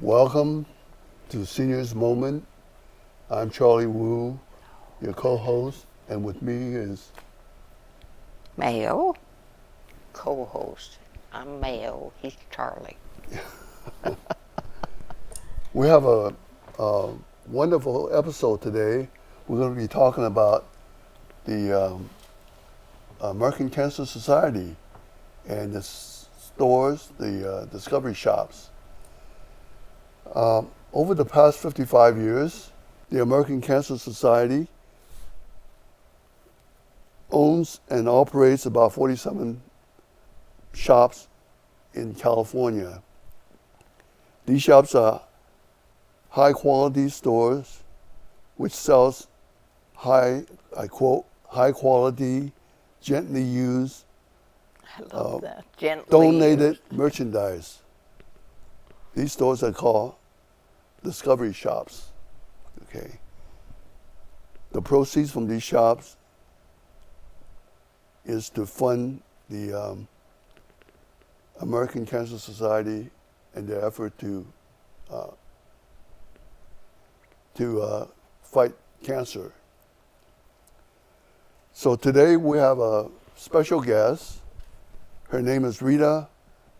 Welcome to Seniors Moment. I'm Charlie Wu, your co-host, and with me is Mayo, co-host. I'm Mayo, he's Charlie. we have a wonderful episode today. We're going to be talking about the American Cancer Society and the stores, the discovery shops. Over the past 55 years, the American Cancer Society owns and operates about 47 shops in California. These shops are high quality stores which sells high quality, gently used, I love that. Gently donated used. merchandise. These stores are called discovery shops. Okay. The proceeds from these shops is to fund the American Cancer Society and their effort to fight cancer. So today we have a special guest. Her name is Rita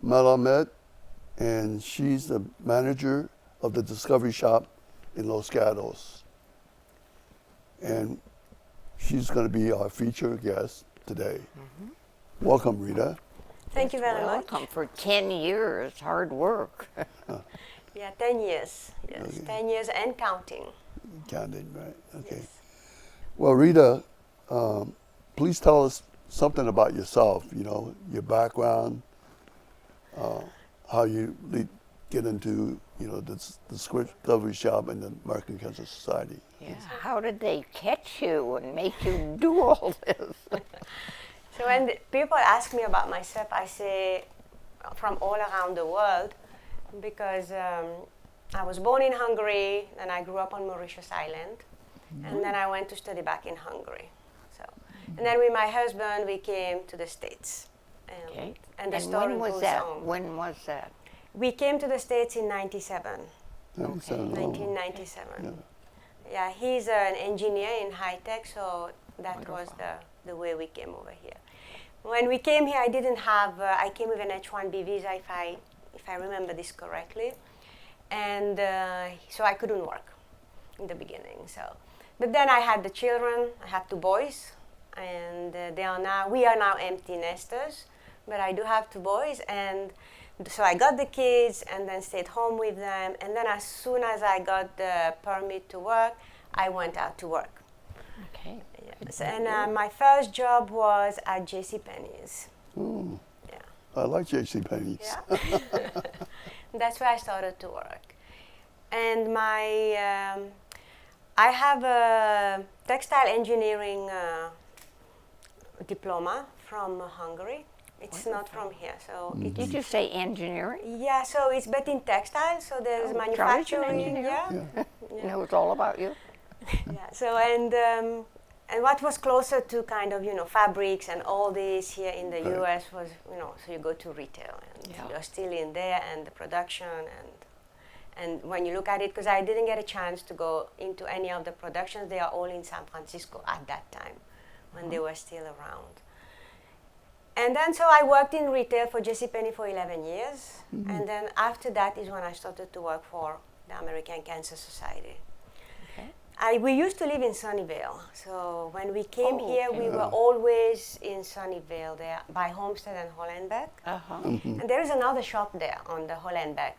Melamed, and she's the manager of the Discovery Shop in Los Gatos. And she's going to be our featured guest today. Mm-hmm. Welcome, Rita. Thank you very Welcome much. for 10 years, hard work. Yeah, 10 years. Yes, Okay. 10 years and counting. Counting, right? Okay. Yes. Well, Rita, please tell us something about yourself, your background, how you get into, the Discovery Shop and the American Cancer Society. Yeah. How did they catch you and make you do all this? So when people ask me about myself, I say from all around the world, because I was born in Hungary and I grew up on Mauritius Island, and then I went to study back in Hungary. And then with my husband, we came to the States. Okay. And the And story when was goes that? on. When was that? We came to the States in 97. 1997. 1997. Yeah, he's an engineer in high tech, so that Wonderful. was the way we came over here. When we came here, I didn't have. I came with an H-1B visa, if I remember this correctly, and so I couldn't work in the beginning. But then I had the children. I have two boys, and we are now empty nesters. But I do have two boys, and so I got the kids and then stayed home with them. And then as soon as I got the permit to work, I went out to work. Okay. Yes. And my first job was at JCPenney's. Oh, Yeah. I like JCPenney's. Yeah. That's where I started to work. And I have a textile engineering diploma from Hungary. It's not from here, so Did you say engineering? yeah. So it's but in textile, so there's Oh, Charlie's an manufacturing. engineer. Yeah. Yeah. He knows all about you. Yeah. So and what was closer to kind of fabrics and all this here in the Right. U.S. was so you go to retail and Yeah. you're still in there and the production and when you look at it, because I didn't get a chance to go into any of the productions, they are all in San Francisco at that time when they were still around. And then so I worked in retail for JCPenney for 11 years, and then after that is when I started to work for the American Cancer Society. Okay. We used to live in Sunnyvale, so when we came Oh, here, okay. we were always in Sunnyvale there by Homestead and Hollenbeck. Uh-huh. And there is another shop there on the Hollenbeck,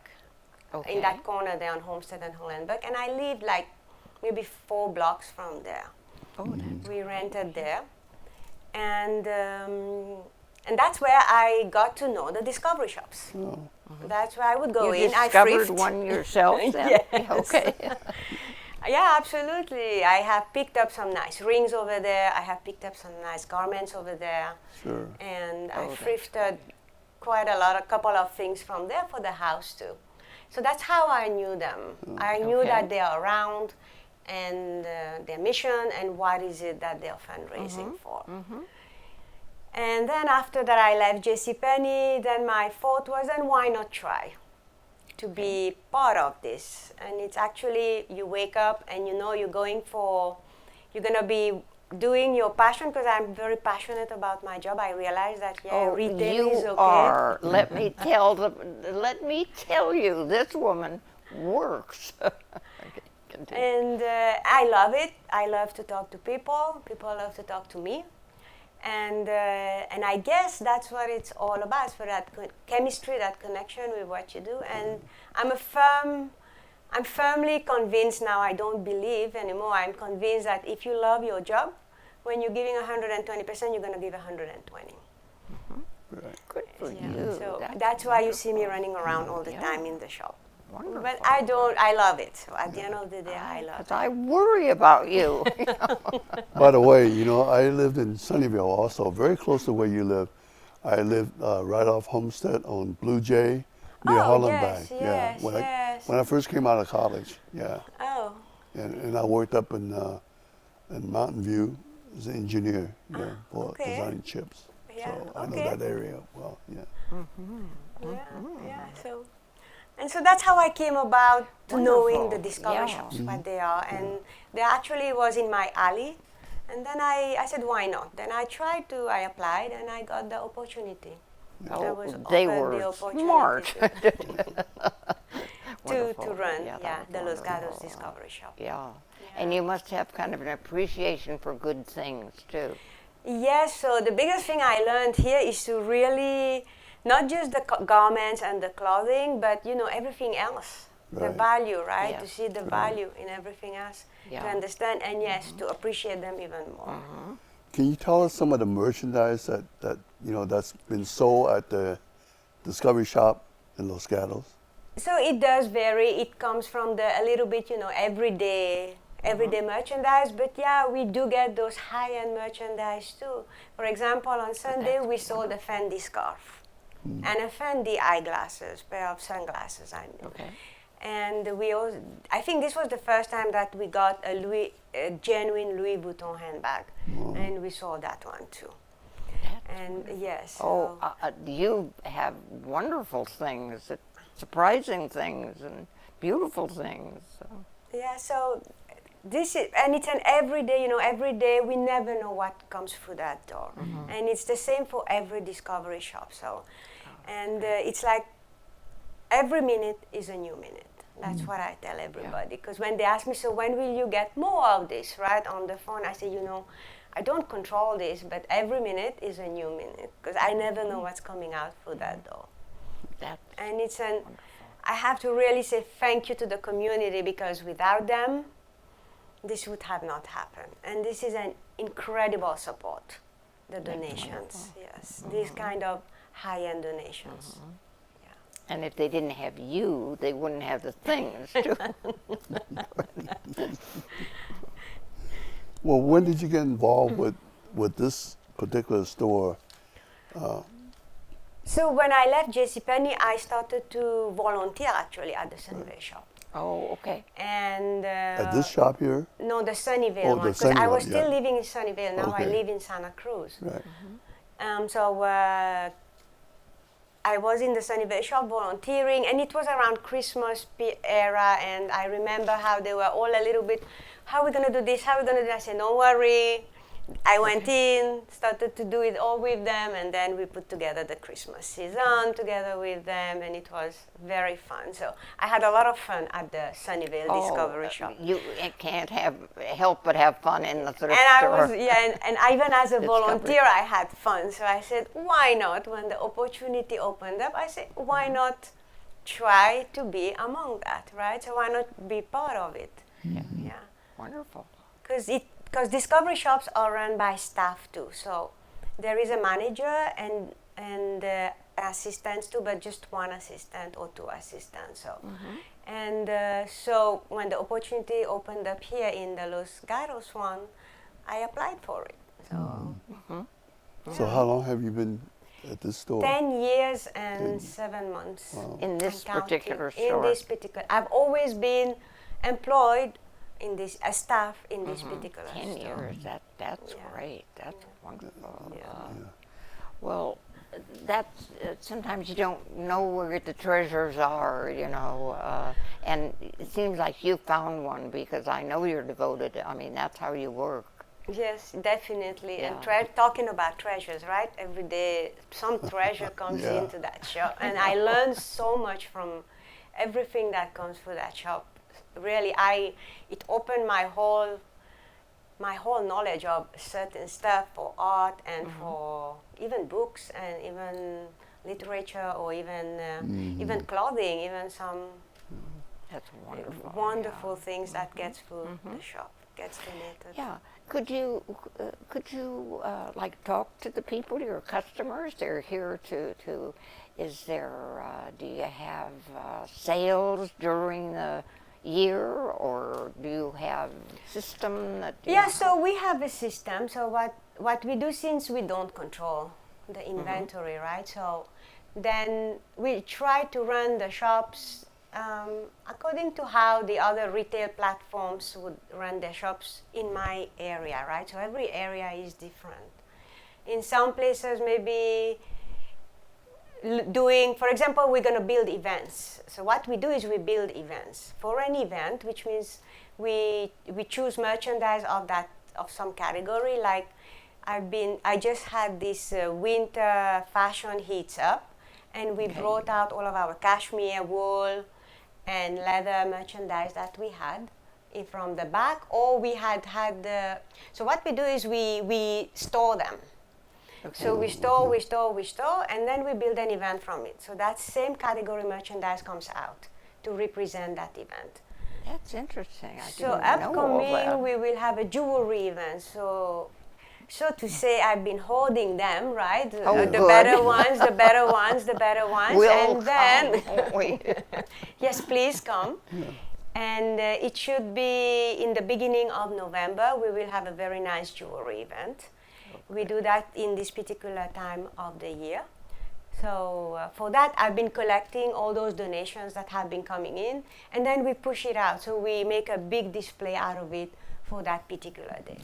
Okay. in that corner there on Homestead and Hollenbeck. And I lived like maybe 4 blocks from there. Oh, that's We rented there. And that's where I got to know the discovery shops. Oh. That's where I would go you in. I discovered thrift. one yourself then? Yes. Okay. Yeah, absolutely. I have picked up some nice rings over there. I have picked up some nice garments over there. Sure. And Oh, I that's thrifted quite a couple of things from there for the house too. So that's how I knew them. I knew Okay. that they are around and their mission and what is it that they're fundraising for. And then after that I left JCPenney, then my thought was, then why not try? to be part of this. And it's actually, you wake up and you know you're going to be doing your passion, because I'm very passionate about my job. I realize that, retail you is okay. are. Let me tell you, this woman works. Okay, continue. And I love it. I love to talk to people. People love to talk to me. And I guess that's what it's all about, for that chemistry, that connection with what you do. And I'm firmly convinced now, I don't believe anymore, I'm convinced that if you love your job, when you're giving 120%, you're going to give 120. Right. Good for Yeah. you. So that's why you see me running around all the Yeah. time in the shop. Wonderful. But I love it. So at the end of the day, I love Because it. I worry about you. By the way, I lived in Sunnyvale also, very close to where you live. I lived right off Homestead on Blue Jay near Hollenbeck. yes, When yes. when I first came out of college, Oh, and I worked up in Mountain View as an engineer, for okay. designing chips. Yeah, So I know okay. that area well. Yeah. And so that's how I came about to knowing the Wonderful. discovery Yeah. shops, what they are. And they actually was in my alley. And then I said, why not? Then I applied and I got the opportunity. I was They offered were the opportunity smart. to Wonderful. run that was the Los Gatos wonderful. Discovery Shop. Yeah. And you must have kind of an appreciation for good things, too. Yes, so the biggest thing I learned here is to really, not just the garments and the clothing, but everything else. The Right. value, right? Yes. To see the value in everything else, Yeah. to understand, and yes, to appreciate them even more. Can you tell us some of the merchandise that's been sold at the Discovery Shop in Los Gatos? So it does vary. It comes from a little bit, everyday merchandise, but yeah, we do get those high-end merchandise too. For example, on Sunday we sold a Fendi scarf and a Fendi eyeglasses, pair of sunglasses, I mean. Okay. And I think this was the first time that we got a genuine Louis Vuitton handbag, and we sold that one too. And yes. Oh, you have wonderful things, surprising things, and beautiful things. So. Yeah, so it's an everyday, every day we never know what comes through that door. And it's the same for every discovery shop. So, and it's like every minute is a new minute. That's what I tell everybody. Because when they ask me, so when will you get more of this, right, on the phone, I say, I don't control this, but every minute is a new minute. Because I never know what's coming out through that door. And I have to really say thank you to the community, because without them, this would have not happened. And this is an incredible support, the donations, yes. These kind of high-end donations. And if they didn't have you, they wouldn't have the things, too. Well, when did you get involved with this particular store? So when I left JCPenney, I started to volunteer actually at the Sunnyvale shop. Oh, okay. And At this shop here? no, the Sunnyvale Oh, one, the because I was Sunnyvale, still yeah. living in Sunnyvale. Now I Okay. live in Santa Cruz. Right. So I was in the Sunnyvale shop volunteering, and it was around Christmas era, and I remember how they were all a little bit, how are we going to do this, how are we going to do that? I said, don't worry. I went in, started to do it all with them, and then we put together the Christmas season together with them, and it was very fun. So I had a lot of fun at the Sunnyvale Discovery Shop. You can't help but have fun in the thrift And I store. was, and even as a Discovery. volunteer, I had fun. So I said, why not? When the opportunity opened up, I said, why not try to be among that, right? So why not be part of it? Yeah. Yeah. Wonderful. Because discovery shops are run by staff too. So there is a manager and assistants too, but just one assistant or two assistants. So, and so when the opportunity opened up here in the Los Gatos one, I applied for it. So So how long have you been at this store? 10 years and 7 months. In this and counting. particular In store. this particular, I've always been employed in this as staff in this particular 10 store. years, that's Yeah. great. That's wonderful. Yeah. Well, that's sometimes you don't know where the treasures are, and it seems like you found one because I know you're devoted. I mean, that's how you work. Yes, definitely. Yeah. And talking about treasures, right? Every day, some treasure comes Yeah. into that shop, and I learned so much from everything that comes through that shop. Really, it opened my whole knowledge of certain stuff for art and for even books and even literature or even clothing, even some That's wonderful. wonderful things that gets through the shop, gets donated. Yeah. Could you like talk to the people, your customers? They're here to. Is there? Do you have sales during the year, or do you have system that? Yeah, so we have a system. So what we do, since we don't control the inventory, right? So then we try to run the shops according to how the other retail platforms would run their shops in my area, right? So every area is different. In some places, maybe doing, for example, we're going to build events. So what we do is we build events for an event, which means we choose merchandise of some category. Like I just had this winter fashion heats up, and we brought out all of our cashmere, wool, and leather merchandise that we had from the back, or we had so what we do is we store them. Okay. So we store, and then we build an event from it. So that same category merchandise comes out to represent that event. That's interesting. So upcoming, we will have a jewelry event. So to say, I've been holding them, right? Oh, the better ones, the better ones, the better ones. We'll and then, come, won't we? Yes, please come. Yeah. And it should be in the beginning of November. We will have a very nice jewelry event. Okay. We do that in this particular time of the year. So for that, I've been collecting all those donations that have been coming in, and then we push it out. So we make a big display out of it for that particular day.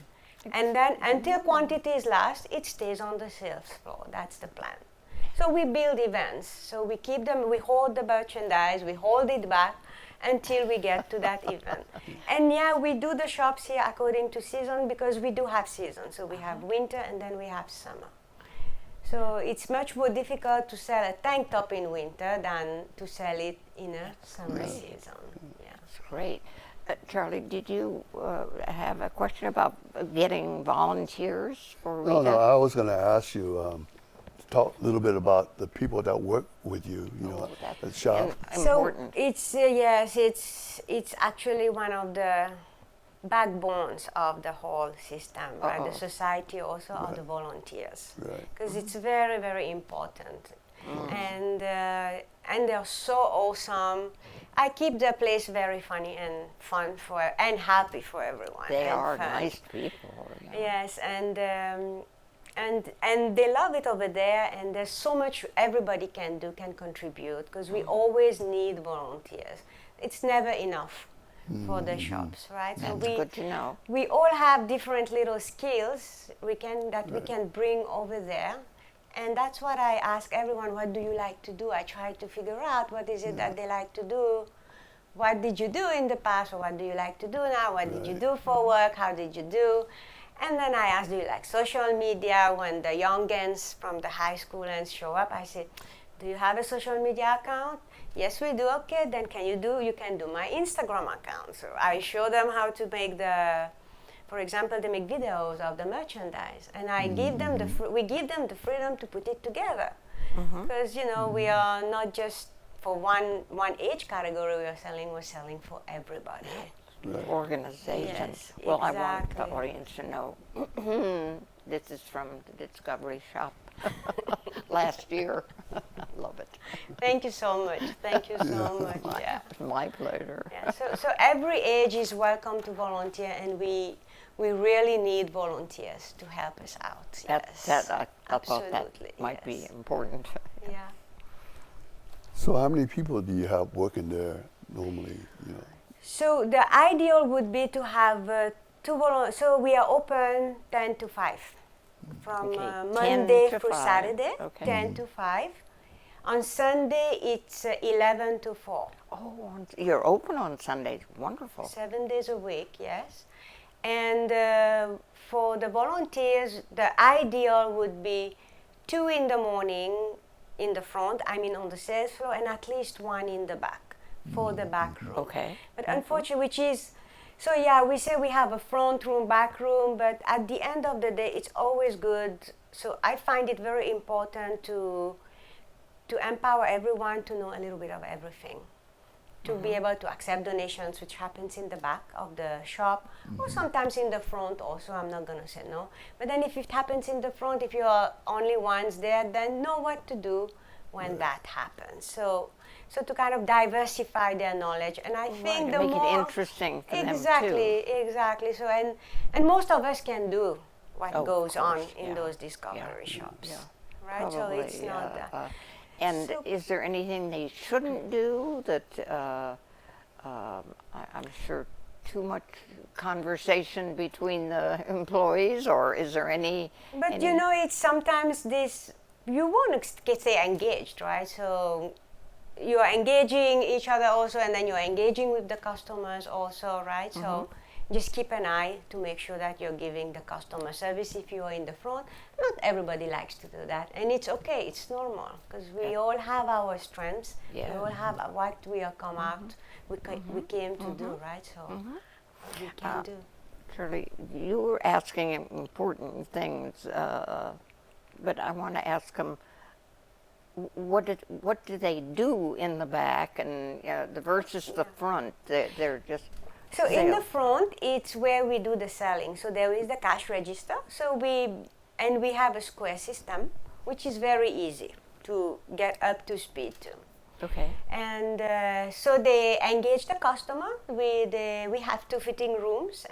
And then until quantities last, it stays on the sales floor. That's the plan. So we build events. So we keep them, we hold the merchandise, we hold it back until we get to that event. And yeah, we do the shops here according to season, because we do have seasons. So we have winter and then we have summer. So it's much more difficult to sell a tank top in winter than to sell it in a summer season. Yeah. That's great. Charlie, did you have a question about getting volunteers for Rita? No, I was going to ask you to talk a little bit about the people that work with you, at the shop. Important. So it's yes, it's actually one of the backbones of the whole system, right? The society also of the volunteers, because it's very, very important, and they're so awesome. I keep the place very funny and fun and happy for everyone. They are nice people. Yes, and they love it over there. And there's so much everybody can contribute, because we always need volunteers. It's never enough for the shops, right? That's good to know. We all have different little skills we can bring over there. And that's what I ask everyone, what do you like to do? I try to figure out what is it that they like to do. What did you do in the past, or what do you like to do now? What did you do for work? How did you do? And then I ask, do you like social media? When the youngins from the high schoolers show up, I say, do you have a social media account? Yes, we do. Okay, then you can do my Instagram account. So I show them how to make for example, they make videos of the merchandise, and I give them we give them the freedom to put it together, because we are not just for one age category we're selling for everybody. Right. Organization. Yes, well, exactly. I want the audience to know this is from the Discovery Shop last year. Love it. Thank you so much. Thank you so much. Yeah. My pleasure. Yeah. So every age is welcome to volunteer, and we really need volunteers to help us out. I thought that might be important. Yeah. So how many people do you have working there normally? So the ideal would be to have 2 volunteers. So we are open 10 to 5. from Okay, 10 Monday to through 5. Saturday, Okay. 10 to 5. On Sunday, it's 11 to 4. Oh, you're open on Sundays. Wonderful. 7 days a week, yes. And for the volunteers, the ideal would be 2 in the morning in the front, I mean on the sales floor, and at least 1 in the back for the back room. Okay. But unfortunately, which is, so yeah, we say we have a front room, back room, but at the end of the day, it's always good. So I find it very important to empower everyone to know a little bit of everything. To be able to accept donations, which happens in the back of the shop, or sometimes in the front also, I'm not going to say no. But then if it happens in the front, if you're only ones there, then know what to do when that happens. So to kind of diversify their knowledge. And I think the make more... it interesting for them, too. Exactly. So, and most of us can do what Oh, of goes on course, in yeah. those discovery Yeah, shops. yeah. Right? So Probably, it's not that. and So- is there anything they shouldn't do that I'm sure too much conversation between the employees, or is there any? But you know, it's sometimes this, you want to stay engaged, right? So you are engaging each other also, and then you're engaging with the customers also, right? So just keep an eye to make sure that you're giving the customer service if you are in the front. Not everybody likes to do that, and it's okay, it's normal, because we all have our strengths. Yeah. We all have what we are come out, we came to do, right? So we can do. Shirley, you were asking important things, but I want to ask them. What do they do in the back and the versus the front? They're just So in the sales. front, it's where we do the selling. So there is the cash register. So we have a square system, which is very easy to get up to speed to. Okay. And so they engage the customer. We have 2 fitting rooms,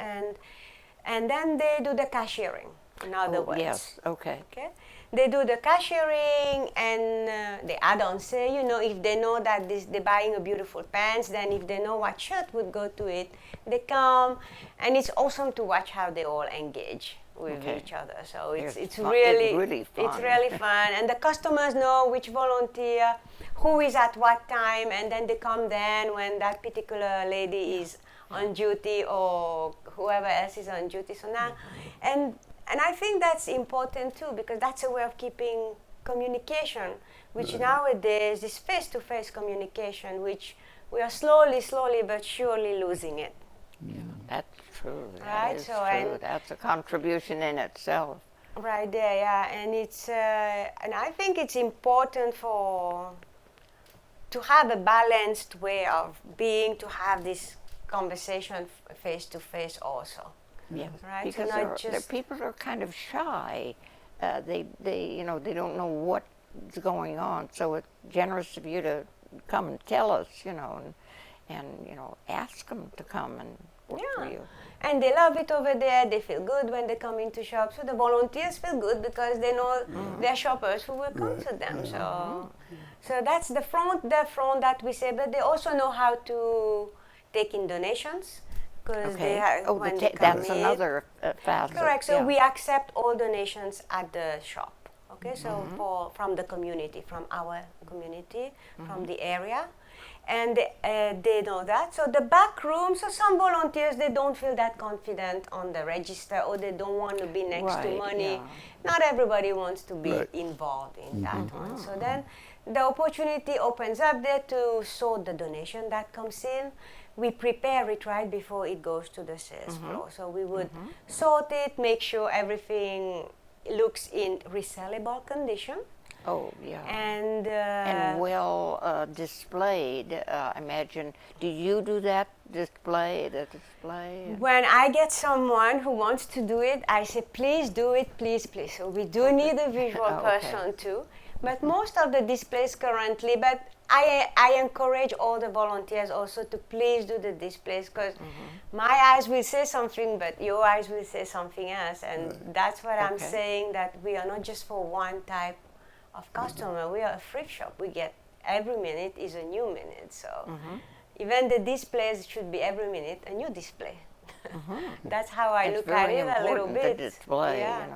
and then they do the cashiering. In other words. Yes. Okay. Okay. They do the cashiering, and they add on, say, you know, if they know that they're buying a beautiful pants, then if they know what shirt would go to it, they come, and it's awesome to watch how they all engage with Okay. each other. So it's fun. really, It's really fun. It's really fun, and the customers know which volunteer, who is at what time, and then they come then when that particular lady is on duty or whoever else is on duty. So now, and I think that's important too, because that's a way of keeping communication, which nowadays is face-to-face communication, which we are slowly but surely losing it. That's true. Right, That is so true. That's a contribution in itself. Right there, yeah, and it's and I think it's important to have a balanced way of being, to have this conversation face-to-face also. Yeah, Right, so because not there just- people are kind of shy. They they don't know what's going on. So it's generous of you to come and tell us, and ask them to come and work for you. And they love it over there. They feel good when they come into shop. So the volunteers feel good because they know they're shoppers who will come to them. So that's the front that we say. But they also know how to take in donations, because they have, when they come that's in. another facet. Correct. So yeah. we accept all donations at the shop. Okay. So from the community, from our community, from the area. And they know that. So the back room, so some volunteers, they don't feel that confident on the register, or they don't want to be next to Right, money. yeah. Not everybody wants to be Right. involved in that one. So then the opportunity opens up there to sort the donation that comes in. We prepare it right before it goes to the sales floor. So we would sort it, make sure everything looks in resellable condition. Oh, yeah. And well displayed, I imagine. Do you do that display? when I get someone who wants to do it, I say, please do it, please. So we do need a visual Okay. person too. But most of the displays currently, but I encourage all the volunteers also to please do the displays, because my eyes will say something, but your eyes will say something else. And that's what I'm Okay. saying, that we are not just for one type of customer. We are a thrift shop. We get every minute is a new minute. So even the displays should be every minute a new display. That's how I It's look at very it a little important, bit. the display, Yeah.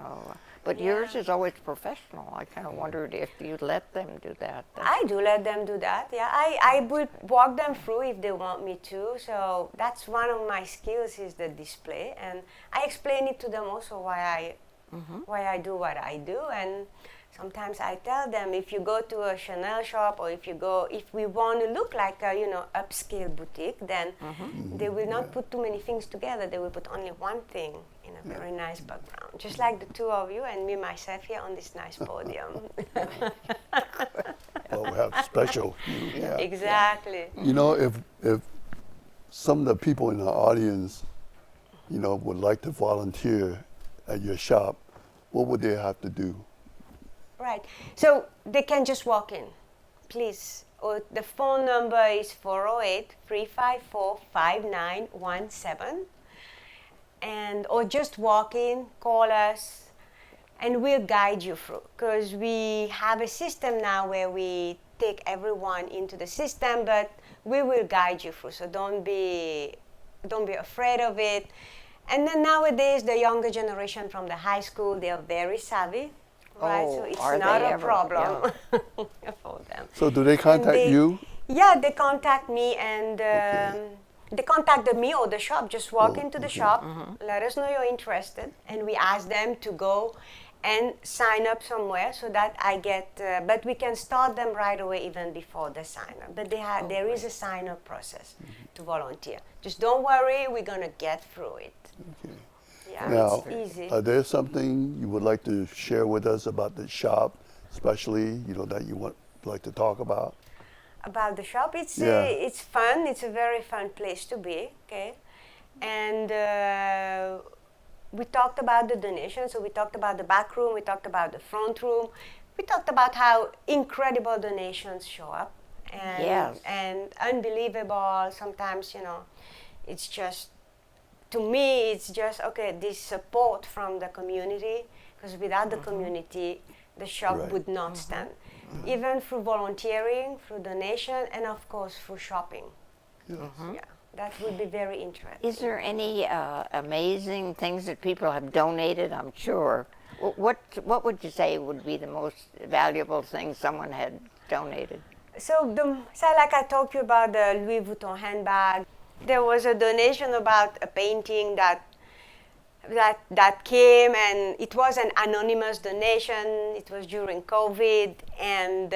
But Yeah. yours is always professional. I kind of wondered if you let them do that. I do let them do that. Yeah, I would walk them through if they want me to. So that's one of my skills is the display, and I explain it to them also why I do what I do. And sometimes I tell them if you go to a Chanel shop or if we want to look like a upscale boutique, then they will not put too many things together. They will put only one thing in a very nice background, just like the two of you and me myself here on this nice podium. Well, we have special. Yeah. Exactly. You know, if some of the people in the audience, would like to volunteer at your shop, what would they have to do? Right. So they can just walk in, please. Or the phone number is 408-354-5917. Or just walk in, call us, and we'll guide you through. Because we have a system now where we take everyone into the system, but we will guide you through. So don't be afraid of it. And then nowadays, the younger generation from the high school, they are very savvy. Right, so it's are not they a ever? problem for them. So do they contact you? Yeah, they contact me, and they contacted me or the shop. Just walk into the shop, let us know you're interested, and we ask them to go and sign up somewhere so that I get. But we can start them right away, even before the sign up. But there is a sign up process to volunteer. Just don't worry, we're gonna get through it. Okay. Yeah, Now, it's easy. are there something you would like to share with us about the shop, especially that you like to talk about? About the shop, it's fun. It's a very fun place to be. Okay, and we talked about the donation. So we talked about the back room. We talked about the front room. We talked about how incredible donations show up, and unbelievable. Sometimes it's just. To me, it's just, this support from the community, because without the community, the shop would not stand. Even through volunteering, through donation, and of course through shopping. Yes. Yeah, that would be very interesting. Is there any amazing things that people have donated? I'm sure. What would you say would be the most valuable thing someone had donated? So like I talked to you about the Louis Vuitton handbag, there was a donation about a painting that came, and it was an anonymous donation. It was during COVID, and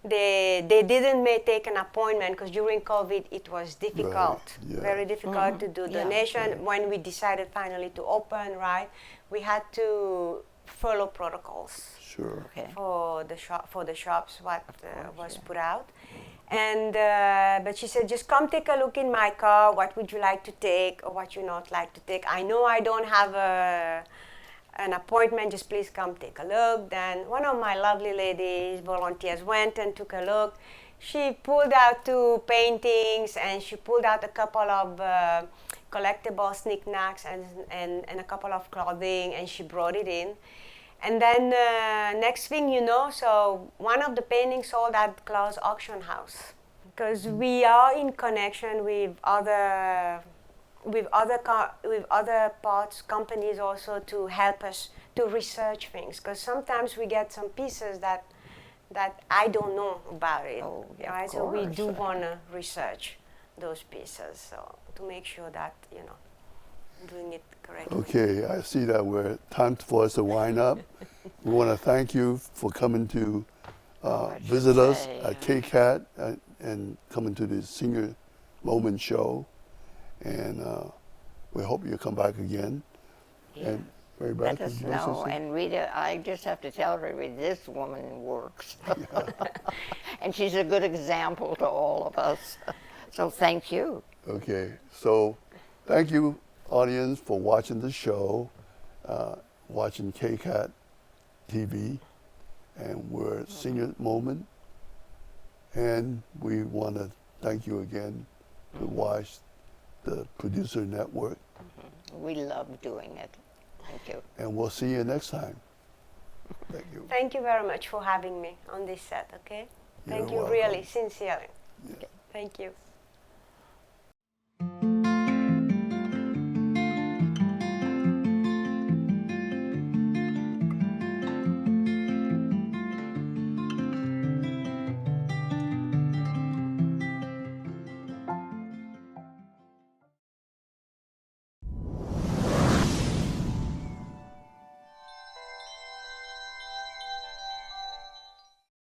they didn't take an appointment because during COVID it was difficult, very difficult to do donation. When we decided finally to open, we had to follow protocols. Sure. Okay. For the shops, what was put out. And but she said, just come take a look in my car. What would you like to take, or what you not like to take? I know I don't have an appointment. Just please come take a look. Then one of my lovely ladies, volunteers, went and took a look. She pulled out 2 paintings, and she pulled out a couple of collectible knickknacks and a couple of clothing, and she brought it in. And then next thing you know, so one of the paintings sold at Claus Auction House, because we are in connection with other parts companies also to help us to research things, because sometimes we get some pieces that I don't know about it. Oh, right? So we do want to research those pieces, so to make sure that doing it correctly. Okay, I see that we're time for us to wind up. We want to thank you for coming to visit us at KCAT and coming to the Senior Moment Show. And we hope you'll come back again. Yeah. And MaryBeth, Let us know. And Rita, I just have to tell everybody, this woman works. And she's a good example to all of us. So thank you. Okay, so thank you, audience, for watching the show, watching KCAT TV, and we're at Senior Moment. And we want to thank you again to watch the Producer Network. We love doing it. Thank you. And we'll see you next time. Thank you. Thank you very much for having me on this set, okay? Thank you, welcome. really, sincerely. Yeah. Thank you.